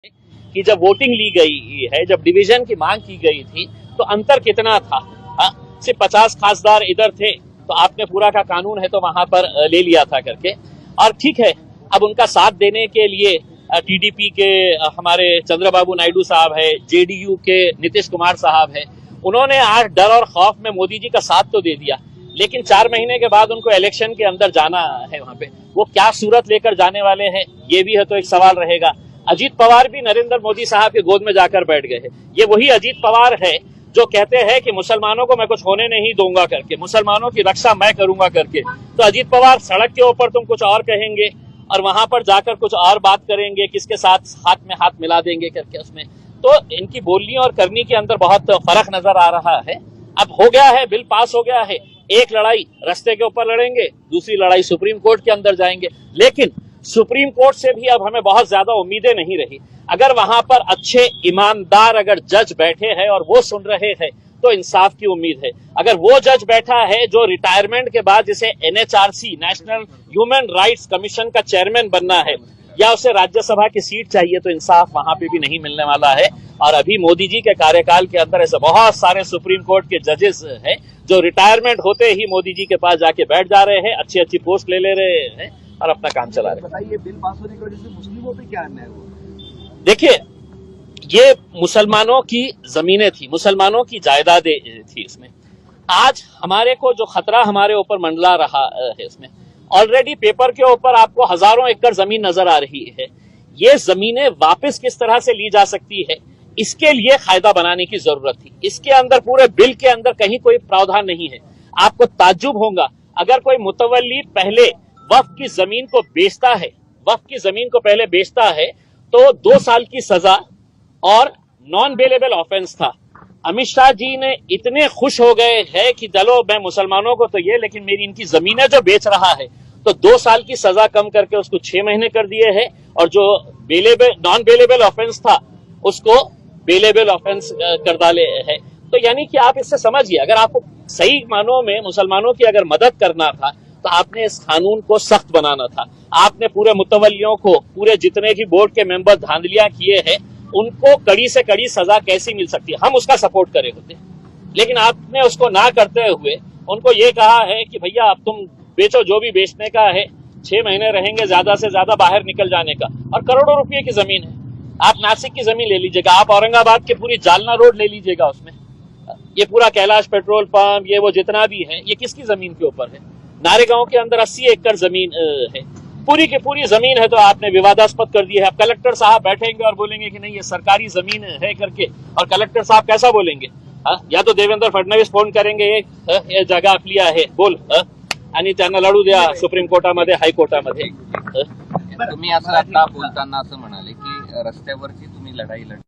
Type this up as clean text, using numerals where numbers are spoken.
कि जब वोटिंग ली गई है, जब डिवीजन की मांग की गई थी, तो अंतर कितना था। सिर्फ 50 खासदार इधर थे तो आपने पूरा का कानून है तो वहां पर ले लिया था करके। और ठीक है, अब उनका साथ देने के लिए टीडीपी के हमारे चंद्रबाबू नायडू साहब है, जेडीयू के नीतीश कुमार साहब है, उन्होंने आज डर और खौफ में मोदी जी का साथ तो दे दिया, लेकिन 4 महीने के बाद उनको इलेक्शन के अंदर जाना है। वहां पे वो क्या सूरत लेकर जाने वाले हैं, ये भी है तो एक सवाल रहेगा। अजीत पवार भी नरेंद्र मोदी साहब की गोद में जाकर बैठ गए हैं। ये वही अजीत पवार है जो कहते हैं कि मुसलमानों को मैं कुछ होने नहीं दूंगा करके, मुसलमानों की रक्षा मैं करूंगा करके। तो अजीत पवार सड़क के ऊपर तुम कुछ और कहेंगे और वहां पर जाकर कुछ और बात करेंगे, किसके साथ हाथ में हाथ मिला देंगे करके उसमें। तो इनकी बोलनी और करनी के अंदर बहुत फर्क नजर आ रहा है। अब हो गया है, बिल पास हो गया है, एक लड़ाई रास्ते के ऊपर लड़ेंगे, दूसरी लड़ाई सुप्रीम कोर्ट के अंदर जाएंगे। लेकिन सुप्रीम कोर्ट से भी अब हमें बहुत ज्यादा उम्मीदें नहीं रही। अगर वहां पर अच्छे ईमानदार अगर जज बैठे हैं और वो सुन रहे हैं तो इंसाफ की उम्मीद है। अगर वो जज बैठा है जो रिटायरमेंट के बाद जिसे NHRC national human rights commission का चेयरमैन बनना है या उसे राज्यसभा की सीट चाहिए, तो इंसाफ वहां पे भी नहीं मिलने वाला है। और अभी मोदी जी के कार्यकाल के अंदर ऐसे बहुत सारे सुप्रीम कोर्ट के जजेस हैं जो रिटायरमेंट होते ही मोदी जी के पास जाके बैठ जा रहे हैं, अच्छी अच्छी पोस्ट ले रहे हैं और अपना काम चला रहे हैं। बताइए, बिल पास होने की वजह से मुस्लिमों पे क्या अन्याय हुआ? देखिए, ये मुसलमानों की जमीनें थी, मुसलमानों की जायदादें थी। इसमें आज हमारे को जो खतरा हमारे ऊपर मंडला रहा है, इसमें ऑलरेडी पेपर के ऊपर आपको हजारों एकड़ जमीन नजर आ रही है। ये जमीनें वापस किस तरह से ली जा सकती है, इसके लिए कायदा बनाने की जरूरत थी। इसके अंदर पूरे बिल के अंदर कहीं कोई प्रावधान नहीं है। आपको ताज्जुब होगा अगर कोई मुतवल्ली पहले वक्फ की जमीन को बेचता है, वक्फ की जमीन को पहले बेचता है तो 2 साल की सजा और नॉन बेलेबल ऑफेंस था। अमित शाह जी ने इतने खुश हो गए हैं कि चलो मैं मुसलमानों को तो ये, लेकिन मेरी इनकी जमीनें जो बेच रहा है, तो 2 साल की सजा कम करके उसको 6 महीने कर दिए हैं और जो नॉन बेलेबल ऑफेंस था उसको बेलेबल ऑफेंस कर डाले है। तो यानी कि आप इससे समझिए, अगर आपको सही मानों में मुसलमानों की अगर मदद करना था तो आपने इस कानून को सख्त बनाना था। आपने पूरे मुतवल्लियों को, पूरे जितने भी बोर्ड के मेंबर धांधलियां किए हैं, उनको कड़ी से कड़ी सजा कैसी मिल सकती है, हम उसका सपोर्ट करे होते। लेकिन आपने उसको ना करते हुए उनको ये कहा है कि भैया अब तुम बेचो, जो भी बेचने का है, 6 महीने रहेंगे ज्यादा से ज्यादा बाहर निकल जाने का। और करोड़ों रुपए की जमीन है, आप नासिक की जमीन ले लीजिएगा, आप औरंगाबाद की पूरी जालना रोड ले लीजिएगा, उसमें ये पूरा कैलाश पेट्रोल पंप, ये वो जितना भी है, ये किसकी जमीन के ऊपर है? नारेगांव के अंदर 80 एकड़ जमीन है, पूरी की पूरी जमीन है, तो आपने विवादास्पद कर दी है। अब कलेक्टर साहब बैठेंगे और बोलेंगे कि नहीं ये सरकारी जमीन है करके, और कलेक्टर साहब कैसा बोलेंगे? या तो देवेंद्र फडणवीस फोन करेंगे, ये जगह आपली आहे बोल, आणि त्यांना लढू द्या सुप्रीम कोर्टामध्ये, हायकोर्टामध्ये। तुम्ही असं आता बोलताना असं म्हणाले की रस्त्यावरची तुम्ही लढाई लढ